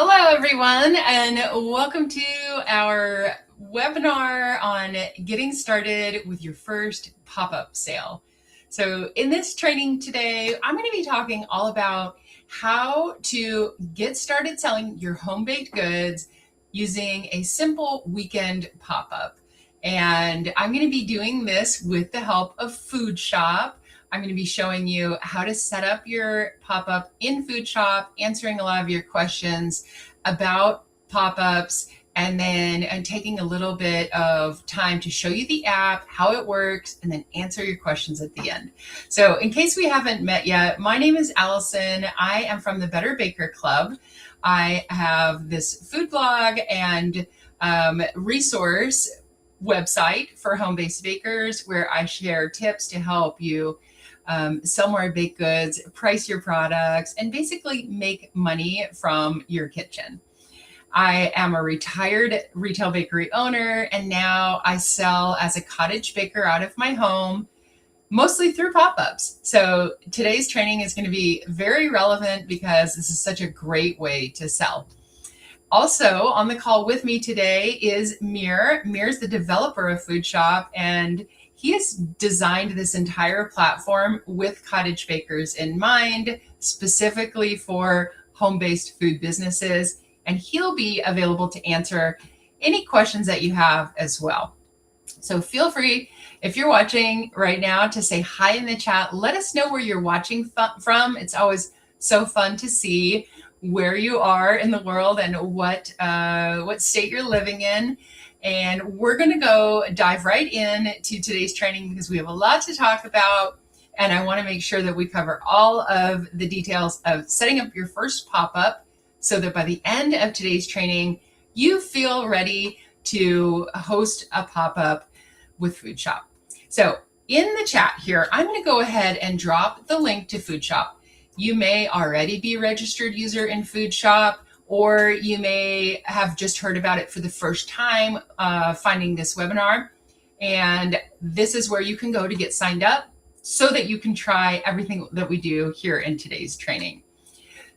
Hello, everyone, and welcome to our webinar on getting started with your first pop-up sale. So in this training today, I'm going to be talking all about how to get started selling your home-baked goods using a simple weekend pop-up. And I'm going to be doing this with the help of Food Shop. I'm going to be showing you how to set up your pop-up in Food Shop, answering a lot of your questions about pop-ups, and then taking a little bit of time to show you the app, how it works, and then answer your questions at the end. So in case we haven't met yet, my name is Allison. I am from the Better Baker Club. I have this food blog and resource website for home-based bakers where I share tips to help you sell more baked goods, price your products, and basically make money from your kitchen. I am a retired retail bakery owner, and now I sell as a cottage baker out of my home, mostly through pop-ups. So today's training is going to be very relevant because this is such a great way to sell. Also on the call with me today is Mir. Mir's the developer of Food Shop, and he has designed this entire platform with cottage bakers in mind, specifically for home-based food businesses. And he'll be available to answer any questions that you have as well. So feel free, if you're watching right now, to say hi in the chat. Let us know where you're watching from. It's always so fun to see where you are in the world and what state you're living in. And we're going to go dive right in to today's training because we have a lot to talk about. And I want to make sure that we cover all of the details of setting up your first pop-up so that by the end of today's training, you feel ready to host a pop-up with Food Shop. So in the chat here, I'm going to go ahead and drop the link to Food Shop. You may already be a registered user in Food Shop, or you may have just heard about it for the first time finding this webinar. And this is where you can go to get signed up so that you can try everything that we do here in today's training.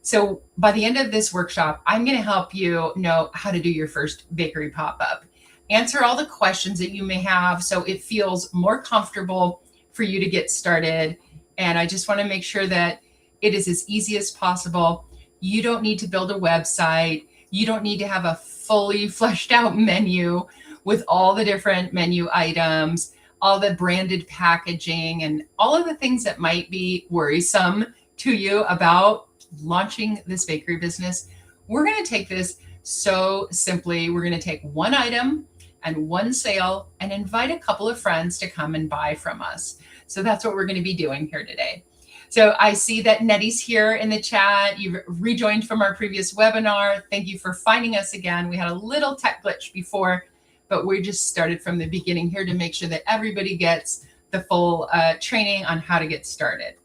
So by the end of this workshop, I'm going to help you know how to do your first bakery pop-up, answer all the questions that you may have so it feels more comfortable for you to get started. And I just want to make sure that it is as easy as possible. You don't need to build a website. You don't need to have a fully fleshed out menu with all the different menu items, all the branded packaging, and all of the things that might be worrisome to you about launching this bakery business. We're going to take this so simply. We're going to take one item and one sale and invite a couple of friends to come and buy from us. So that's what we're going to be doing here today. So I see that Nettie's here in the chat. You've rejoined from our previous webinar. Thank you for finding us again. We had a little tech glitch before, but we just started from the beginning here to make sure that everybody gets the full training on how to get started.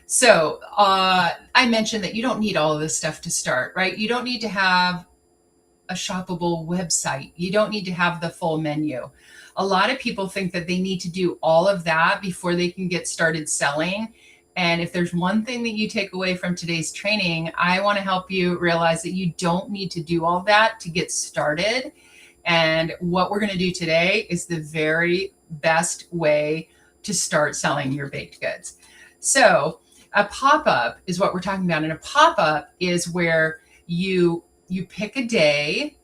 So I mentioned that you don't need all of this stuff to start, right? You don't need to have a shoppable website. You don't need to have the full menu. A lot of people think that they need to do all of that before they can get started selling. And if there's one thing that you take away from today's training, I want to help you realize that you don't need to do all that to get started. And what we're going to do today is the very best way to start selling your baked goods. So a pop-up is what we're talking about. And a pop-up is where you pick a day,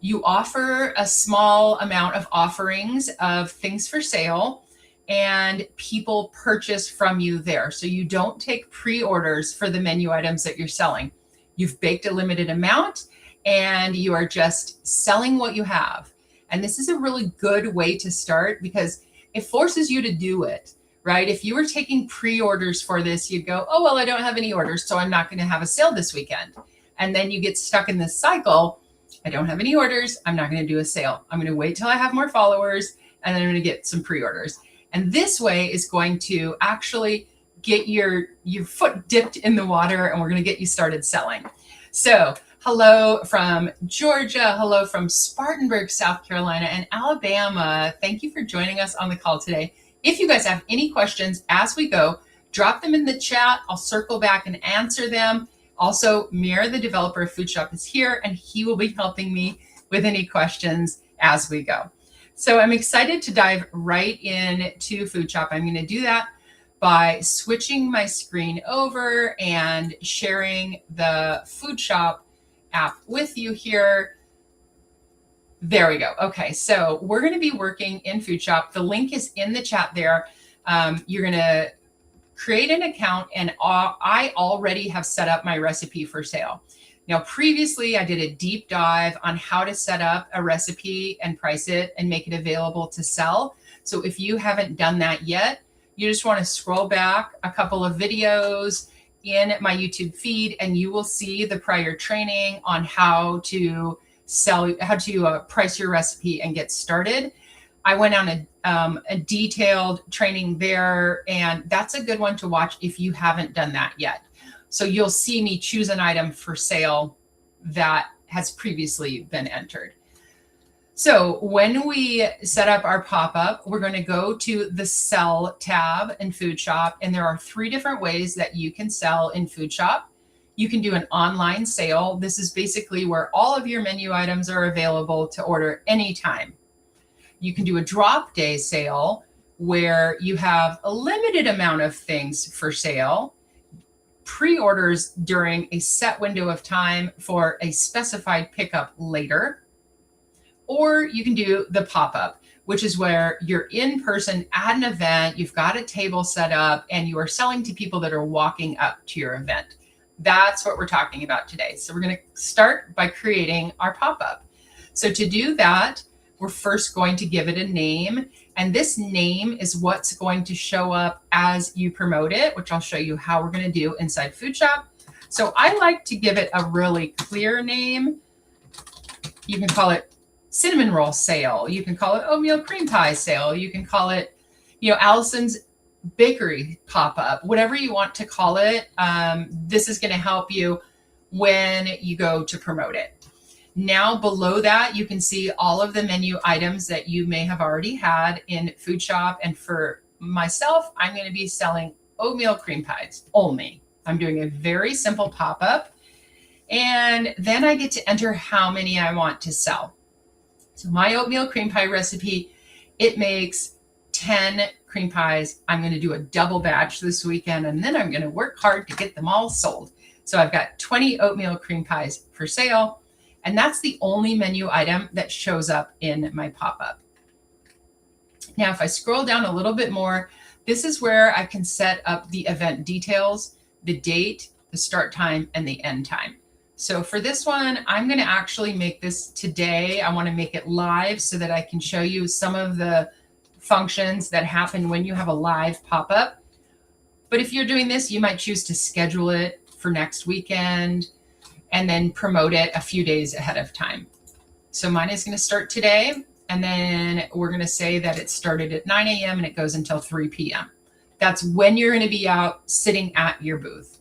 you offer a small amount of offerings of things for sale, and people purchase from you there. So you don't take pre-orders for the menu items that you're selling. You've baked a limited amount and you are just selling what you have. And this is a really good way to start because it forces you to do it, right? If you were taking pre-orders for this, you'd go, oh, well, I don't have any orders, so I'm not going to have a sale this weekend. And then you get stuck in this cycle. I don't have any orders. I'm not going to do a sale. I'm going to wait till I have more followers, and then I'm going to get some pre-orders. And this way is going to actually get your foot dipped in the water, and we're going to get you started selling. So hello from Georgia. Hello from Spartanburg, South Carolina, and Alabama. Thank you for joining us on the call today. If you guys have any questions as we go, drop them in the chat. I'll circle back and answer them. Also, Mir, the developer of Food Shop, is here, and he will be helping me with any questions as we go. So I'm excited to dive right into Food Shop. I'm going to do that by switching my screen over and sharing the Food Shop app with you here. There we go. Okay, so we're going to be working in Food Shop. The link is in the chat there. You're going to create an account, and I already have set up my recipe for sale. Now, previously, I did a deep dive on how to set up a recipe and price it and make it available to sell. So if you haven't done that yet, you just want to scroll back a couple of videos in my YouTube feed, and you will see the prior training on how to price your recipe and get started. I went on a detailed training there, and that's a good one to watch if you haven't done that yet. So you'll see me choose an item for sale that has previously been entered. So when we set up our pop-up, we're going to go to the Sell tab in Food Shop, and there are 3 different ways that you can sell in Food Shop. You can do an online sale. This is basically where all of your menu items are available to order anytime. You can do a drop day sale where you have a limited amount of things for sale, pre-orders during a set window of time for a specified pickup later. Or you can do the pop-up, which is where you're in person at an event, you've got a table set up, and you are selling to people that are walking up to your event. That's what we're talking about today. So we're going to start by creating our pop-up. So to do that, we're first going to give it a name, and this name is what's going to show up as you promote it, which I'll show you how we're going to do inside Food Shop. So I like to give it a really clear name. You can call it cinnamon roll sale. You can call it oatmeal cream pie sale. You can call it, Allison's bakery pop-up, whatever you want to call it. This is going to help you when you go to promote it. Now below that, you can see all of the menu items that you may have already had in Food Shop. And for myself, I'm going to be selling oatmeal cream pies only. I'm doing a very simple pop-up. And then I get to enter how many I want to sell. So my oatmeal cream pie recipe, it makes 10 cream pies. I'm going to do a double batch this weekend, and then I'm going to work hard to get them all sold. So I've got 20 oatmeal cream pies for sale. And that's the only menu item that shows up in my pop-up. Now, if I scroll down a little bit more, this is where I can set up the event details, the date, the start time, and the end time. So for this one, I'm going to actually make this today. I want to make it live so that I can show you some of the functions that happen when you have a live pop-up. But if you're doing this, you might choose to schedule it for next weekend and then promote it a few days ahead of time. So mine is going to start today, and then we're going to say that it started at 9 a.m. and it goes until 3 p.m. That's when you're going to be out sitting at your booth.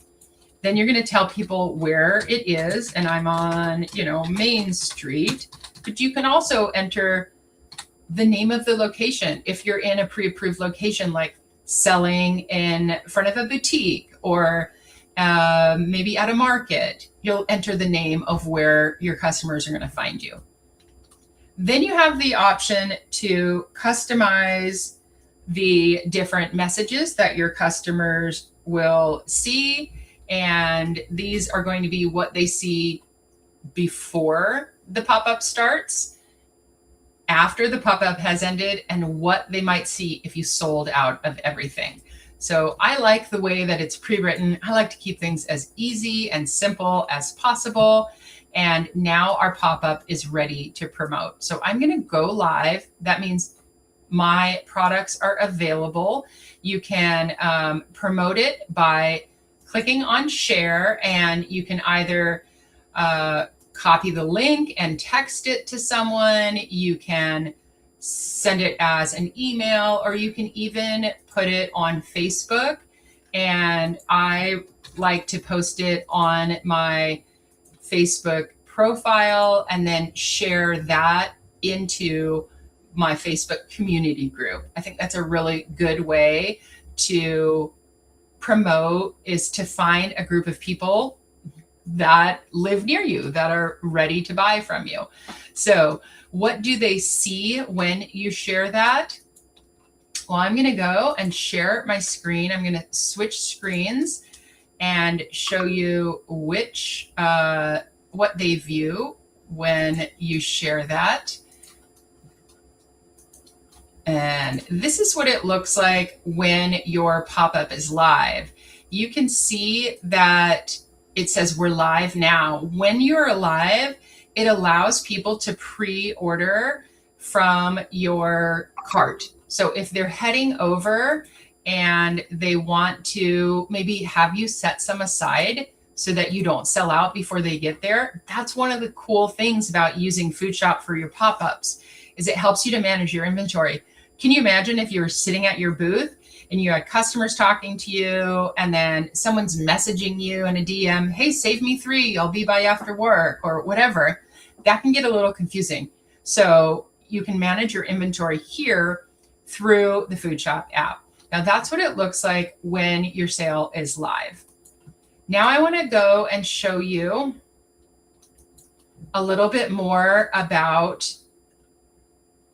Then you're going to tell people where it is, and I'm on, Main Street, but you can also enter the name of the location. If you're in a pre-approved location, like selling in front of a boutique or maybe at a market, you'll enter the name of where your customers are going to find you. Then you have the option to customize the different messages that your customers will see. And these are going to be what they see before the pop-up starts, after the pop-up has ended, and what they might see if you sold out of everything. So I like the way that it's pre-written. I like to keep things as easy and simple as possible. And now our pop-up is ready to promote. So I'm going to go live. That means my products are available. You can promote it by clicking on share, and you can either copy the link and text it to someone. You can send it as an email, or you can even put it on Facebook. And I like to post it on my Facebook profile and then share that into my Facebook community group. I think that's a really good way to promote, is to find a group of people that live near you that are ready to buy from you. So what do they see when you share that? Well, I'm going to go and share my screen. I'm going to switch screens and show you what they view when you share that. And this is what it looks like when your pop-up is live. You can see that it says we're live now. When you're live, it allows people to pre-order from your cart. So if they're heading over and they want to maybe have you set some aside so that you don't sell out before they get there, that's one of the cool things about using Food Shop for your pop-ups, is it helps you to manage your inventory. Can you imagine if you were sitting at your booth and you had customers talking to you and then someone's messaging you in a DM, hey, save me 3, I'll be by after work, or whatever? That can get a little confusing. So you can manage your inventory here through the Food Shop app. Now that's what it looks like when your sale is live. Now I want to go and show you a little bit more about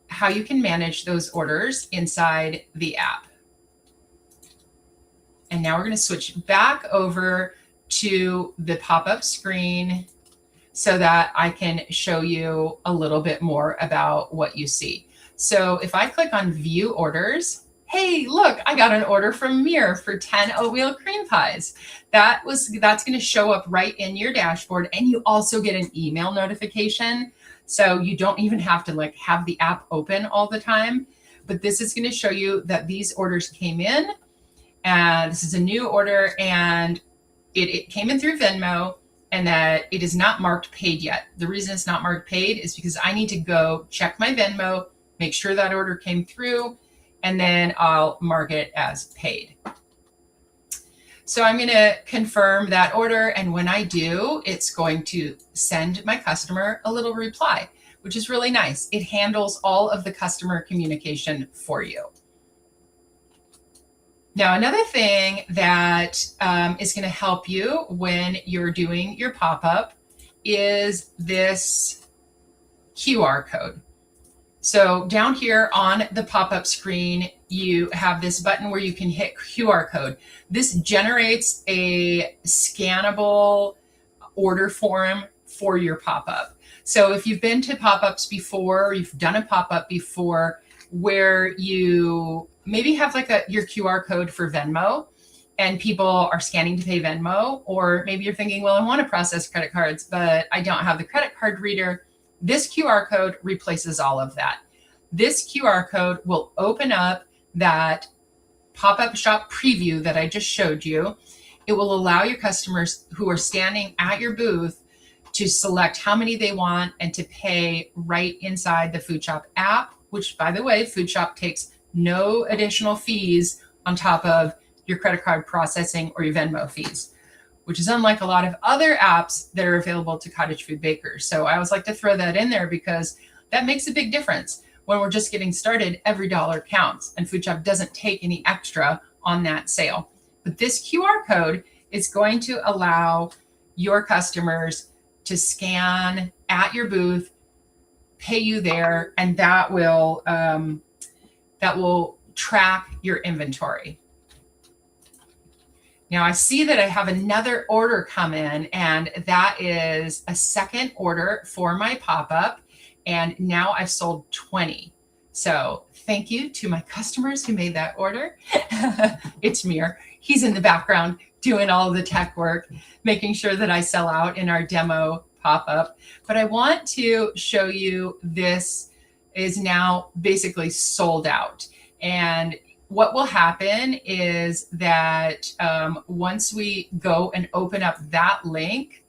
how you can manage those orders inside the app. And now we're going to switch back over to the pop-up screen so that I can show you a little bit more about what you see. So if I click on view orders, hey, look, I got an order from Mir for 10 oatmeal cream pies. That's going to show up right in your dashboard, and you also get an email notification. So you don't even have to have the app open all the time, but this is going to show you that these orders came in, and this is a new order, and it came in through Venmo, and that it is not marked paid yet. The reason it's not marked paid is because I need to go check my Venmo, make sure that order came through, and then I'll mark it as paid. So I'm going to confirm that order, and when I do, it's going to send my customer a little reply, which is really nice. It handles all of the customer communication for you. Now, another thing that is going to help you when you're doing your pop-up is this QR code. So down here on the pop-up screen, you have this button where you can hit QR code. This generates a scannable order form for your pop-up. So if you've been to pop-ups before, or you've done a pop-up before where you maybe have your QR code for Venmo and people are scanning to pay Venmo, or maybe you're thinking, well, I want to process credit cards, but I don't have the credit card reader. This QR code replaces all of that. This QR code will open up that pop-up shop preview that I just showed you. It will allow your customers who are standing at your booth to select how many they want and to pay right inside the Food Shop app, which, by the way, Food Shop takes no additional fees on top of your credit card processing or your Venmo fees, which is unlike a lot of other apps that are available to cottage food bakers. So I always like to throw that in there because that makes a big difference. When we're just getting started, every dollar counts, and Food Shop doesn't take any extra on that sale. But this QR code is going to allow your customers to scan at your booth, pay you there, and that will track your inventory. Now I see that I have another order come in, and that is a second order for my pop-up. And now I've sold 20. So thank you to my customers who made that order. It's Mir. He's in the background doing all of the tech work, making sure that I sell out in our demo pop-up. But I want to show you this is now basically sold out. And what will happen is that once we go and open up that link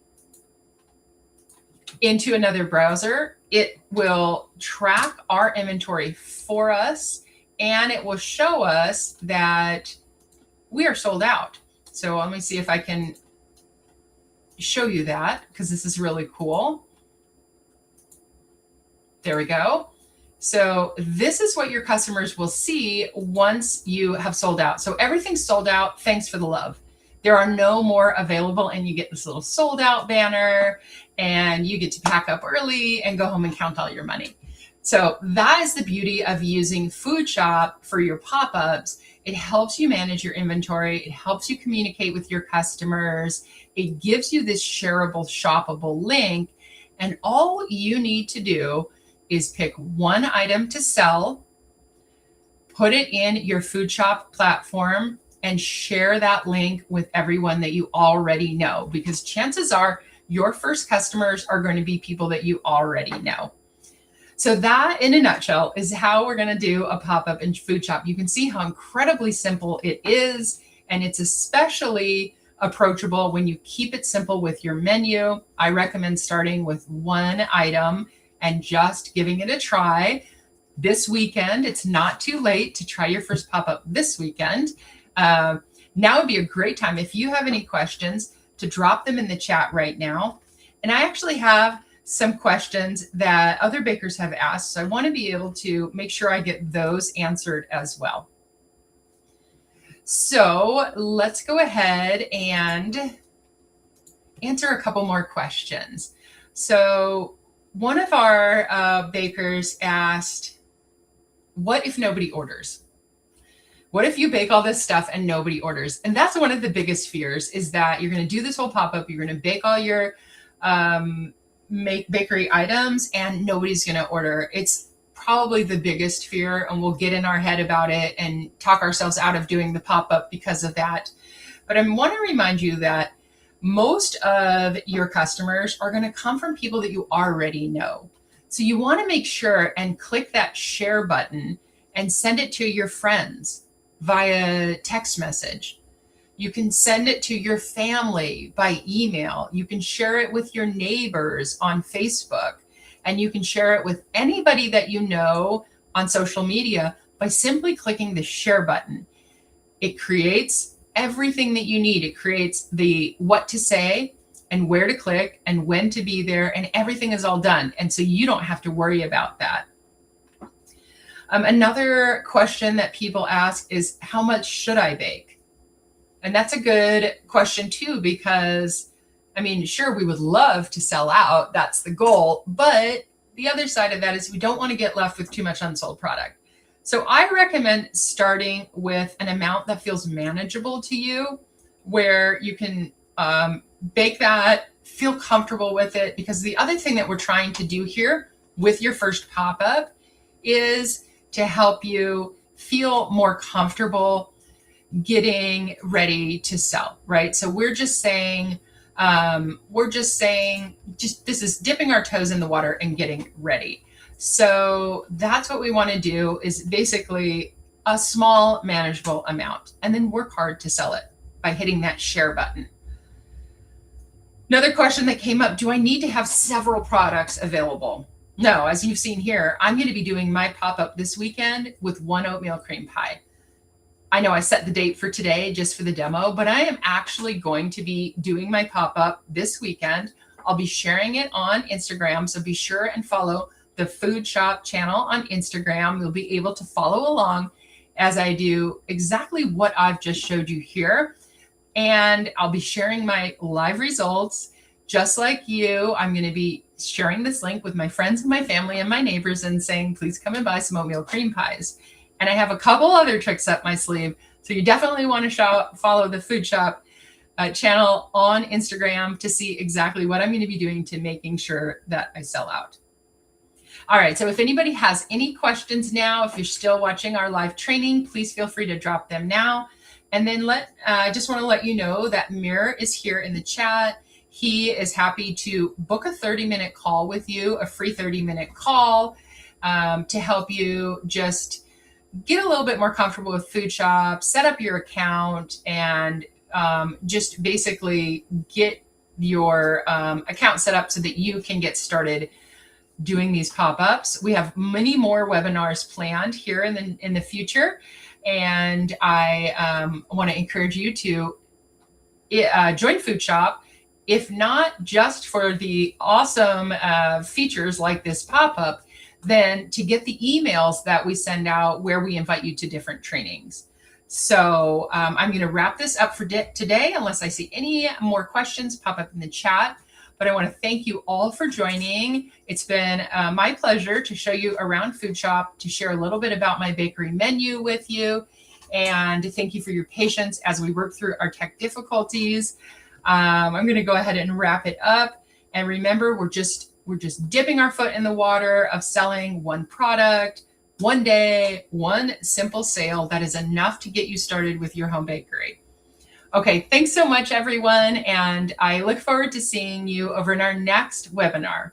into another browser, it will track our inventory for us, and it will show us that we are sold out. So let me see if I can show you that, because this is really cool. There we go. So this is what your customers will see once you have sold out. So everything's sold out. Thanks for the love. there are no more available, and you get this little sold out banner, and you get to pack up early and go home and count all your money. So that is the beauty of using Food Shop for your pop-ups. It helps you manage your inventory. It helps you communicate with your customers. It gives you this shareable, shoppable link. And all you need to do is pick one item to sell, put it in your Food Shop platform, and share that link with everyone that you already know, because chances are your first customers are going to be people that you already know. So that, in a nutshell, is how we're going to do a pop-up in Food Shop. You can see how incredibly simple it is, and it's especially approachable when you keep it simple with your menu. I recommend starting with one item and just giving it a try this weekend. It's not too late to try your first pop-up this weekend. Now would be a great time, if you have any questions, to drop them in the chat right now. And I actually have some questions that other bakers have asked, so I want to be able to make sure I get those answered as well. So let's go ahead and answer a couple more questions. So one of our bakers asked, what if nobody orders? What if you bake all this stuff and nobody orders? And that's one of the biggest fears, is that you're going to do this whole pop-up, you're going to bake all your bakery items, and nobody's going to order. It's probably the biggest fear, and we'll get in our head about it and talk ourselves out of doing the pop-up because of that. But I want to remind you that most of your customers are going to come from people that you already know. So you want to make sure and click that share button and send it to your friends via text message. You can send it to your family by email. You can share it with your neighbors on Facebook, and you can share it with anybody that you know on social media by simply clicking the share button. It creates everything that you need. It creates the what to say and where to click and when to be there, and everything is all done. And so you don't have to worry about that. Another question that people ask is, how much should I bake? And that's a good question too, because I mean, sure, we would love to sell out. That's the goal. But the other side of that is we don't want to get left with too much unsold product. So I recommend starting with an amount that feels manageable to you, where you can bake that, feel comfortable with it. Because the other thing that we're trying to do here with your first pop-up is to help you feel more comfortable getting ready to sell, right? So we're just saying, this is dipping our toes in the water and getting ready. So that's what we want to do, is basically a small manageable amount, and then work hard to sell it by hitting that share button. Another question that came up, do I need to have several products available? No, as you've seen here, I'm going to be doing my pop-up this weekend with one oatmeal cream pie. I know I set the date for today just for the demo, but I am actually going to be doing my pop-up this weekend. I'll be sharing it on Instagram, so be sure and follow the Food Shop channel on Instagram. You'll be able to follow along as I do exactly what I've just showed you here. And I'll be sharing my live results. Just like you, I'm going to be sharing this link with my friends and my family and my neighbors and saying, please come and buy some oatmeal cream pies. And I have a couple other tricks up my sleeve. So you definitely want to follow the Food Shop channel on Instagram to see exactly what I'm going to be doing to making sure that I sell out. All right, so if anybody has any questions now, if you're still watching our live training, please feel free to drop them now. And then I just want to let you know that Mir is here in the chat. He is happy to book a 30-minute call with you, a free 30-minute call to help you just get a little bit more comfortable with Food Shop, set up your account, and just basically get your account set up so that you can get started doing these pop-ups. We have many more webinars planned here in the future, and I want to encourage you to join Food Shop, if not just for the awesome features like this pop-up, then to get the emails that we send out where we invite you to different trainings. So I'm going to wrap this up for today, unless I see any more questions pop up in the chat. But I want to thank you all for joining. It's been my pleasure to show you around Food Shop, to share a little bit about my bakery menu with you, and thank you for your patience as we work through our tech difficulties. I'm going to go ahead and wrap it up. And remember, we're just dipping our foot in the water of selling one product, one day, one simple sale that is enough to get you started with your home bakery. Okay, thanks so much, everyone, and I look forward to seeing you over in our next webinar.